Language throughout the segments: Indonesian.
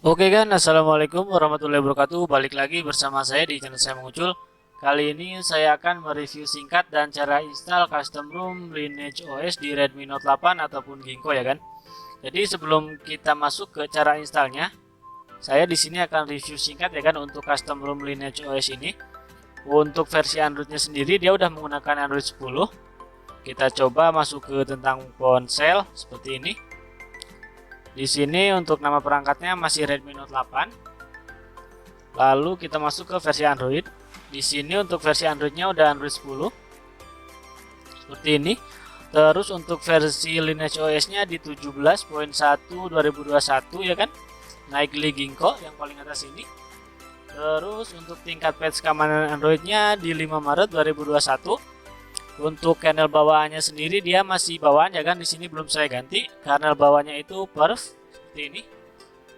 Oke kan, assalamualaikum warahmatullahi wabarakatuh. Balik lagi bersama saya di channel saya Mengucul. Kali ini saya akan mereview singkat dan cara install custom ROM Lineage OS di Redmi Note 8 ataupun Ginkgo ya kan. Jadi sebelum kita masuk ke cara installnya, saya di sini akan review singkat ya kan untuk custom ROM Lineage OS ini. Untuk versi Androidnya sendiri dia udah menggunakan Android 10. Kita coba masuk ke tentang ponsel seperti ini. Di sini untuk nama perangkatnya masih Redmi Note 8. Lalu kita masuk ke versi Android. Di sini untuk versi Androidnya udah Android 10. Seperti ini. Terus untuk versi Lineage OS-nya di 17.1 2021 ya kan. Naik li Ginkgo yang paling atas ini. Terus untuk tingkat patch keamanan Androidnya di 5 Maret 2021. Untuk kernel bawaannya sendiri dia masih bawaan ya kan, di sini belum saya ganti. Kernel bawaannya itu perf seperti ini.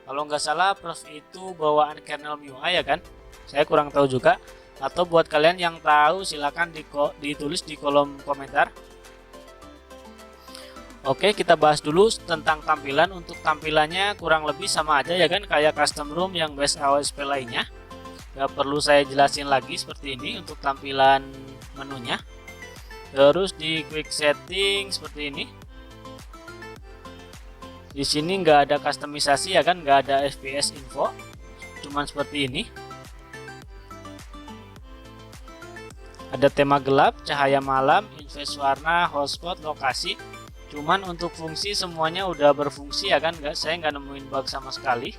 Kalau nggak salah perf itu bawaan kernel MIUI ya kan. Saya kurang tahu juga. Atau buat kalian yang tahu silahkan ditulis di kolom komentar. Oke, kita bahas dulu tentang tampilan. Untuk tampilannya kurang lebih sama aja ya kan, kayak custom ROM yang base AOSP lainnya. Gak perlu saya jelasin lagi seperti ini untuk tampilan menunya. Terus di quick setting seperti ini. Di sini nggak ada customisasi ya kan, nggak ada FPS info, cuman seperti ini. Ada tema gelap, cahaya malam, invest warna, hotspot, lokasi. Cuman untuk fungsi semuanya udah berfungsi ya kan, saya nggak nemuin bug sama sekali.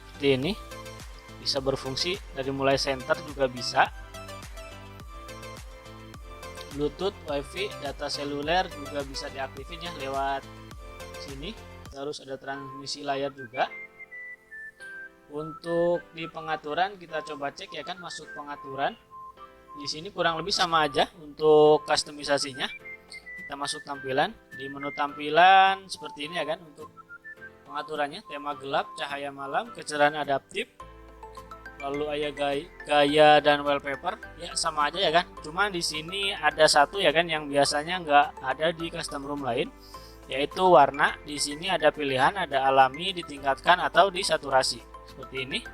Seperti ini, bisa berfungsi dari mulai center juga bisa. Bluetooth, WiFi, data seluler juga bisa diaktifin ya lewat sini. Terus ada transmisi layar juga. Untuk di pengaturan kita coba cek ya kan, masuk pengaturan. Di sini kurang lebih sama aja untuk customisasinya. Kita masuk tampilan, di menu tampilan seperti ini ya kan untuk pengaturannya, tema gelap, cahaya malam, kecerahan adaptif. Lalu ada gaya dan wallpaper ya sama aja ya kan, cuma di sini ada satu ya kan yang biasanya nggak ada di custom ROM lain, yaitu warna. Di sini ada pilihan, ada alami, ditingkatkan atau disaturasi seperti ini.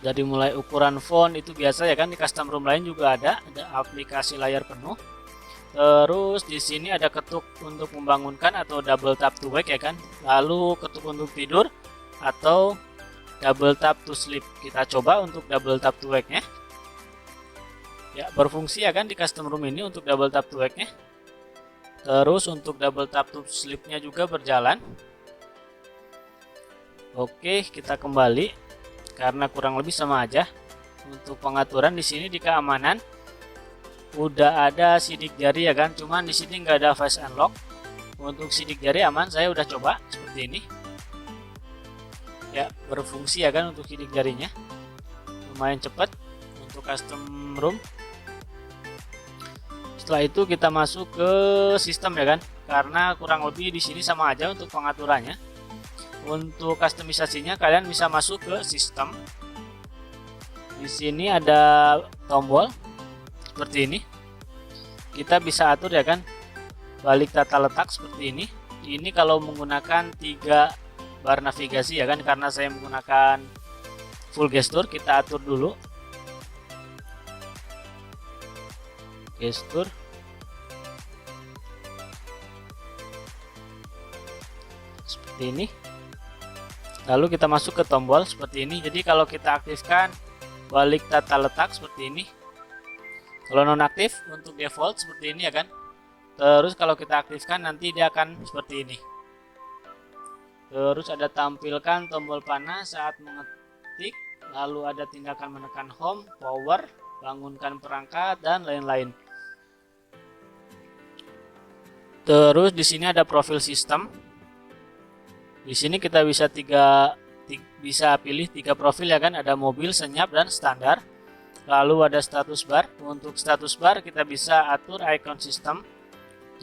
Dari mulai ukuran font itu biasa ya kan, di custom ROM lain juga ada aplikasi layar penuh. Terus di sini ada ketuk untuk membangunkan atau double tap to wake ya kan, lalu ketuk untuk tidur atau double tap to sleep. Kita coba untuk double tap to wake nya ya, berfungsi ya kan di custom ROM ini untuk double tap to wake nya. Terus untuk double tap to sleep nya juga berjalan. Oke, kita kembali karena kurang lebih sama aja. Untuk pengaturan di sini di keamanan udah ada sidik jari ya kan, cuman di sini nggak ada face unlock. Untuk sidik jari aman, saya udah coba seperti ini ya, berfungsi ya kan untuk sidik jarinya, lumayan cepat untuk custom ROM. Setelah itu kita masuk ke sistem ya kan, karena kurang lebih di sini sama aja untuk pengaturannya. Untuk customisasinya kalian bisa masuk ke sistem. Di sini ada tombol seperti ini, kita bisa atur ya kan, balik tata letak seperti ini. Ini kalau menggunakan 3 bar navigasi ya kan, karena saya menggunakan full gesture. Kita atur dulu gesture seperti ini, lalu kita masuk ke tombol seperti ini. Jadi kalau kita aktifkan balik tata letak seperti ini, kalau nonaktif untuk default seperti ini ya kan. Terus kalau kita aktifkan nanti dia akan seperti ini. Terus ada tampilkan tombol panah saat mengetik, lalu ada tindakan menekan home, power, bangunkan perangkat dan lain-lain. Terus di sini ada profil sistem. Di sini kita bisa pilih 3 profil ya kan, ada mobil, senyap dan standar. Lalu ada status bar. Untuk status bar kita bisa atur icon sistem.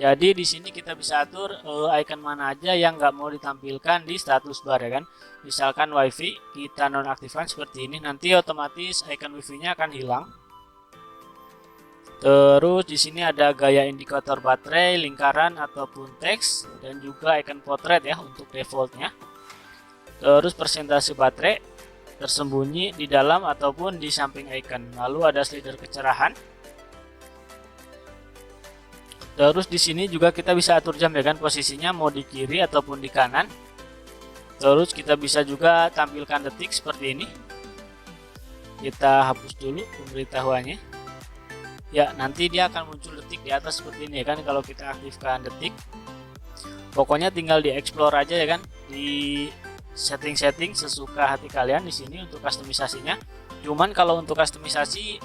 Jadi di sini kita bisa atur icon mana aja yang nggak mau ditampilkan di status bar ya kan. Misalkan WiFi kita nonaktifkan seperti ini, nanti otomatis icon WiFi-nya akan hilang. Terus di sini ada gaya indikator baterai, lingkaran ataupun teks, dan juga icon potret ya untuk defaultnya. Terus persentase baterai tersembunyi di dalam ataupun di samping icon. Lalu ada slider kecerahan. Terus di sini juga kita bisa atur jam ya kan, posisinya mau di kiri ataupun di kanan. Terus kita bisa juga tampilkan detik seperti ini. Kita hapus dulu pemberitahuannya. Ya, nanti dia akan muncul detik di atas seperti ini ya kan kalau kita aktifkan detik. Pokoknya tinggal di explore aja ya kan, di setting-setting sesuka hati kalian di sini untuk kustomisasinya. Cuman kalau untuk kustomisasi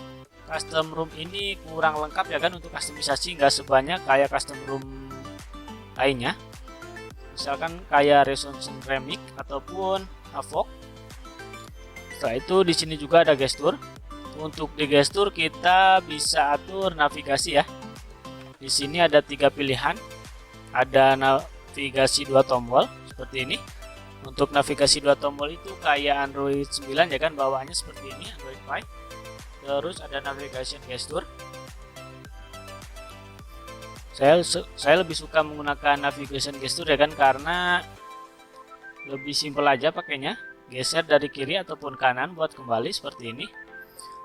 custom room ini kurang lengkap ya kan, untuk kustomisasi nggak sebanyak kayak custom room lainnya, misalkan kayak Resolution Remix ataupun Havoc. Setelah itu di sini juga ada gestur. Untuk di gestur kita bisa atur navigasi ya. Di sini ada 3 pilihan, ada navigasi 2 tombol seperti ini. Untuk navigasi 2 tombol itu kayak Android 9 ya kan, bawaannya seperti ini, Android 5. Terus ada navigation gesture. Saya lebih suka menggunakan navigation gesture ya kan, karena lebih simpel aja pakainya. Geser dari kiri ataupun kanan buat kembali seperti ini.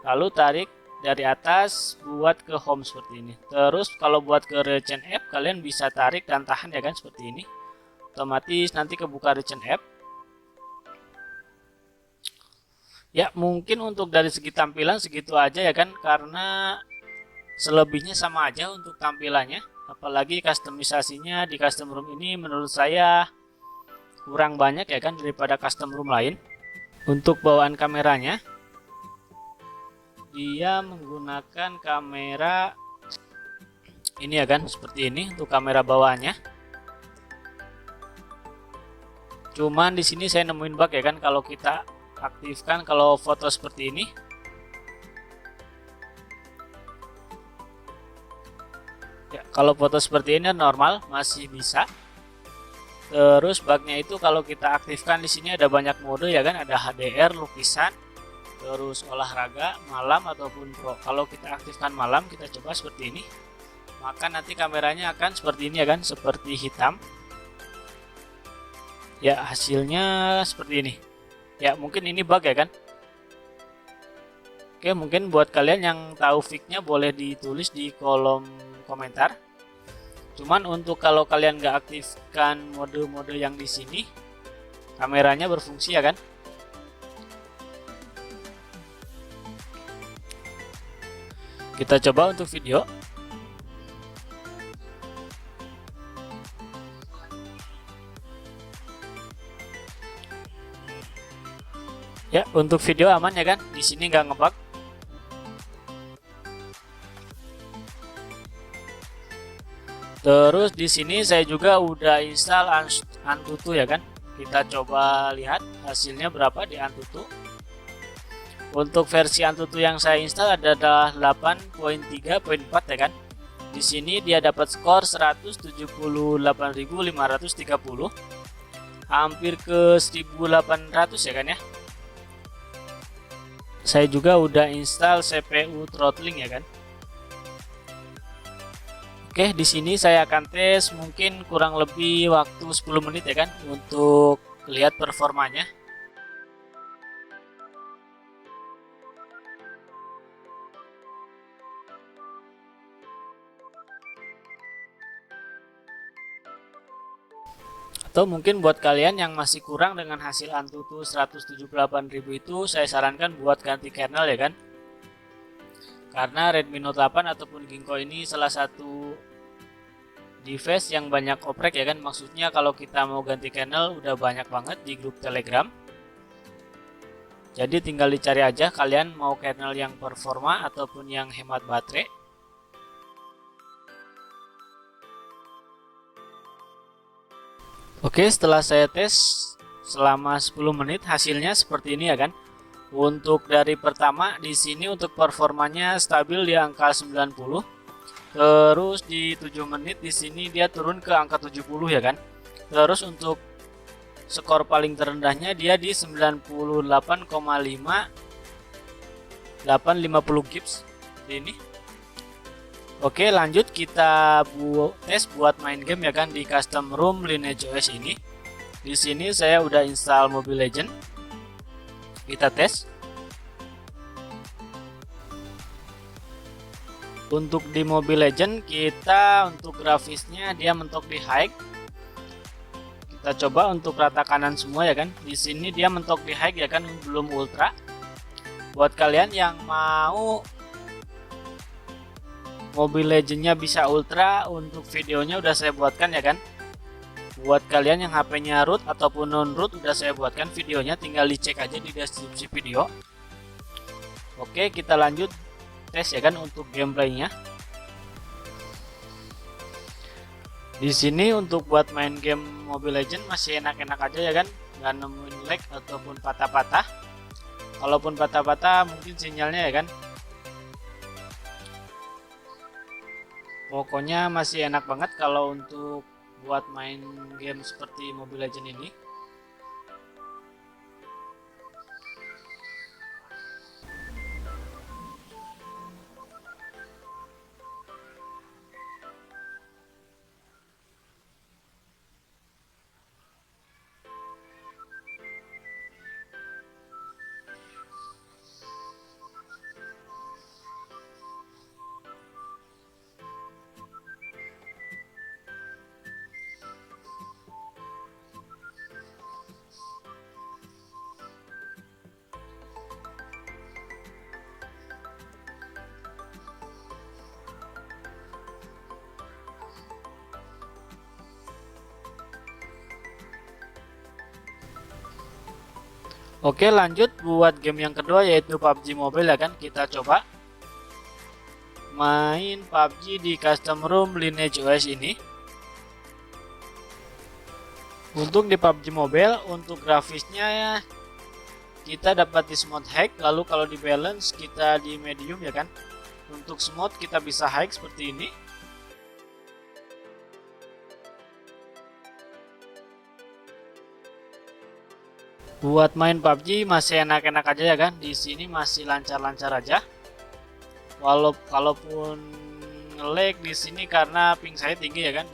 Lalu tarik dari atas buat ke home seperti ini. Terus kalau buat ke Recent App kalian bisa tarik dan tahan ya kan seperti ini. Otomatis nanti kebuka Recent App. Ya mungkin untuk dari segi tampilan segitu aja ya kan, karena selebihnya sama aja untuk tampilannya. Apalagi kustomisasinya di custom room ini menurut saya kurang banyak ya kan daripada custom room lain. Untuk bawaan kameranya, dia menggunakan kamera ini ya kan, seperti ini untuk kamera bawaannya. Cuman di sini saya nemuin bug ya kan, kalau kita aktifkan kalau foto seperti ini. Ya, kalau foto seperti ini normal masih bisa. Terus bugnya itu kalau kita aktifkan di sini ada banyak mode ya kan, ada HDR, lukisan, terus olahraga, malam ataupun pro. Kalau kita aktifkan malam, kita coba seperti ini, maka nanti kameranya akan seperti ini ya kan, seperti hitam. Ya hasilnya seperti ini. Ya mungkin ini bug ya kan. Oke, mungkin buat kalian yang tahu fix-nya boleh ditulis di kolom komentar. Cuman untuk kalau kalian nggak aktifkan mode-mode yang di sini, kameranya berfungsi ya kan. Kita coba untuk video. Ya, untuk video aman ya kan? Di sini nggak ngebug. Terus di sini saya juga udah install Antutu ya kan? Kita coba lihat hasilnya berapa di Antutu. Untuk versi Antutu yang saya install adalah 8.3.4 ya kan? Di sini dia dapat skor 178.530, hampir ke 1.800 ya kan ya? Saya juga udah install CPU throttling ya kan. Oke, di sini saya akan tes mungkin kurang lebih waktu 10 menit ya kan untuk lihat performanya. Atau mungkin buat kalian yang masih kurang dengan hasil Antutu 178.000 itu, saya sarankan buat ganti kernel ya kan. Karena Redmi Note 8 ataupun Ginkgo ini salah satu device yang banyak oprek ya kan. Maksudnya kalau kita mau ganti kernel udah banyak banget di grup Telegram. Jadi tinggal dicari aja kalian mau kernel yang performa ataupun yang hemat baterai. Oke, setelah saya tes selama 10 menit hasilnya seperti ini ya kan. Untuk dari pertama di sini untuk performanya stabil di angka 90. Terus di 7 menit di sini dia turun ke angka 70 ya kan. Terus untuk skor paling terendahnya dia di 98,5 850 gips ini. Oke, lanjut kita tes buat main game ya kan di custom room Lineage OS ini. Di sini saya udah install Mobile Legends. Kita tes. Untuk di Mobile Legends kita untuk grafisnya dia mentok di high. Kita coba untuk rata kanan semua ya kan. Di sini dia mentok di high ya kan, belum ultra. Buat kalian yang mau Mobile Legends-nya bisa ultra, untuk videonya udah saya buatkan ya kan. Buat kalian yang HP-nya root ataupun non root udah saya buatkan videonya, tinggal dicek aja di deskripsi video. Oke, kita lanjut tes ya kan untuk gameplaynya. Di sini untuk buat main game Mobile Legends masih enak-enak aja ya kan, nggak nemuin lag ataupun patah-patah. Kalaupun patah-patah mungkin sinyalnya ya kan. Pokoknya masih enak banget kalau untuk buat main game seperti Mobile Legends ini. Oke, lanjut buat game yang kedua yaitu PUBG Mobile ya kan. Kita coba main PUBG di custom room Lineage OS ini. Untuk di PUBG Mobile untuk grafisnya kita dapat di smooth high, lalu kalau di balance kita di medium ya kan. Untuk smooth kita bisa high seperti ini. Buat main PUBG masih enak-enak aja ya kan. Di sini masih lancar-lancar aja. Walaupun nge-lag di sini karena ping saya tinggi ya kan.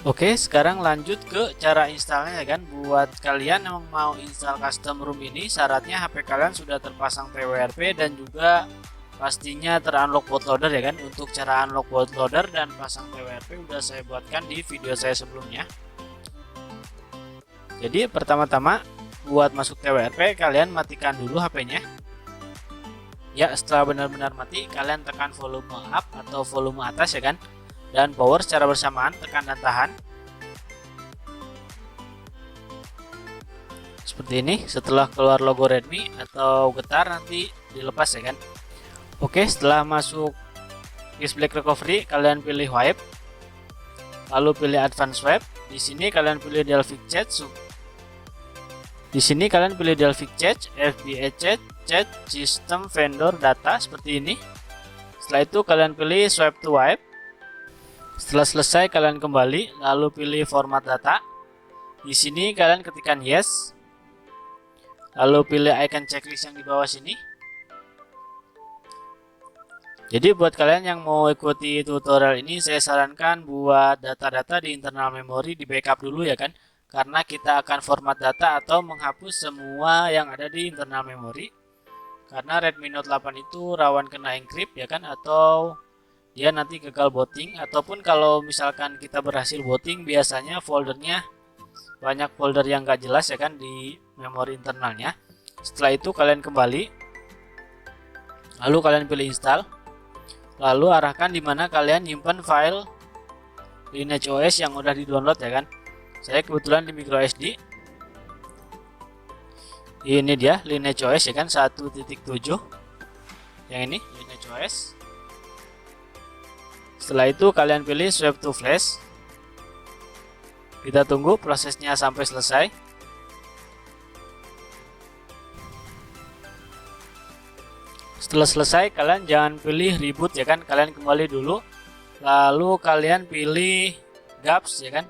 Oke, sekarang lanjut ke cara installnya ya kan. Buat kalian yang mau install custom room ini, syaratnya HP kalian sudah terpasang TWRP dan juga pastinya terunlock bootloader ya kan. Untuk cara unlock bootloader dan pasang TWRP udah saya buatkan di video saya sebelumnya. Jadi pertama-tama buat masuk TWRP kalian matikan dulu HP-nya. Ya, setelah benar-benar mati kalian tekan volume up atau volume atas ya kan, dan power secara bersamaan, tekan dan tahan seperti ini. Setelah keluar logo Redmi atau getar nanti dilepas ya kan. Oke, setelah masuk display recovery kalian pilih wipe, lalu pilih advance wipe. Di sini kalian pilih Delphic Chat. Di sini kalian pilih Delphic Chat, FBA Chat, System, Vendor, Data seperti ini. Setelah itu kalian pilih Swipe to Wipe. Setelah selesai kalian kembali, lalu pilih Format Data. Di sini kalian ketikkan Yes. Lalu pilih icon checklist yang di bawah sini. Jadi buat kalian yang mau ikuti tutorial ini, saya sarankan buat data-data di internal memori di backup dulu ya kan. Karena kita akan format data atau menghapus semua yang ada di internal memori. Karena Redmi Note 8 itu rawan kena encrypt ya kan, atau dia nanti gagal booting. Ataupun kalau misalkan kita berhasil booting, biasanya foldernya banyak folder yang gak jelas ya kan di memori internalnya. Setelah itu kalian kembali, lalu kalian pilih install, lalu arahkan dimana kalian nyimpan file Lineage OS yang udah di download ya kan. Saya kebetulan di microSD. Ini dia Lineage OS ya kan, 1.7. Yang ini Lineage OS. Setelah itu kalian pilih Swipe to Flash. Kita tunggu prosesnya sampai selesai. Setelah selesai kalian jangan pilih reboot ya kan, kalian kembali dulu. Lalu kalian pilih GApps ya kan.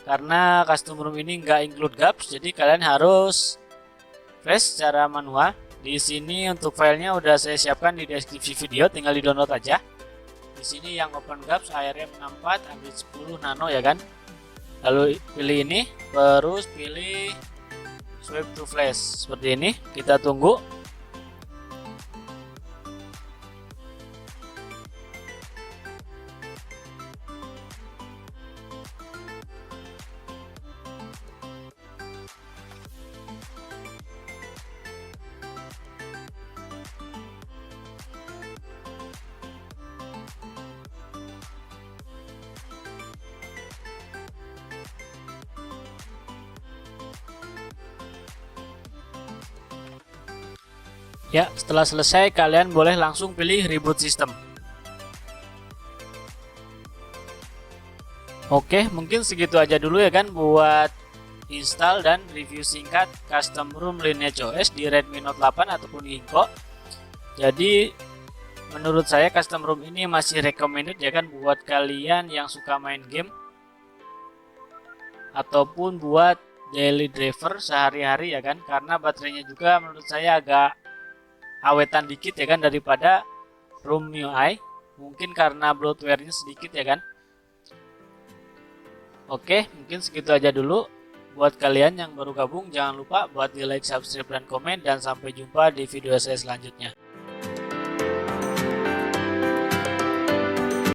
Karena custom ROM ini nggak include GApps, jadi kalian harus flash secara manual. Di sini untuk filenya udah saya siapkan di deskripsi video, tinggal di download aja. Di sini yang open GApps ARM64 Android 10 Nano ya kan. Lalu pilih ini, terus pilih Swipe to Flash seperti ini. Kita tunggu. Ya, setelah selesai kalian boleh langsung pilih reboot system. Oke, mungkin segitu aja dulu ya kan buat install dan review singkat custom ROM Lineage OS di Redmi Note 8 ataupun Ginkgo. Jadi menurut saya custom ROM ini masih recommended ya kan buat kalian yang suka main game ataupun buat daily driver sehari-hari ya kan, karena baterainya juga menurut saya agak awetan dikit ya kan daripada ROM MIUI, mungkin karena bloatware-nya sedikit ya kan. Oke, mungkin segitu aja dulu. Buat kalian yang baru gabung jangan lupa buat di like, subscribe, dan komen, dan sampai jumpa di video saya selanjutnya.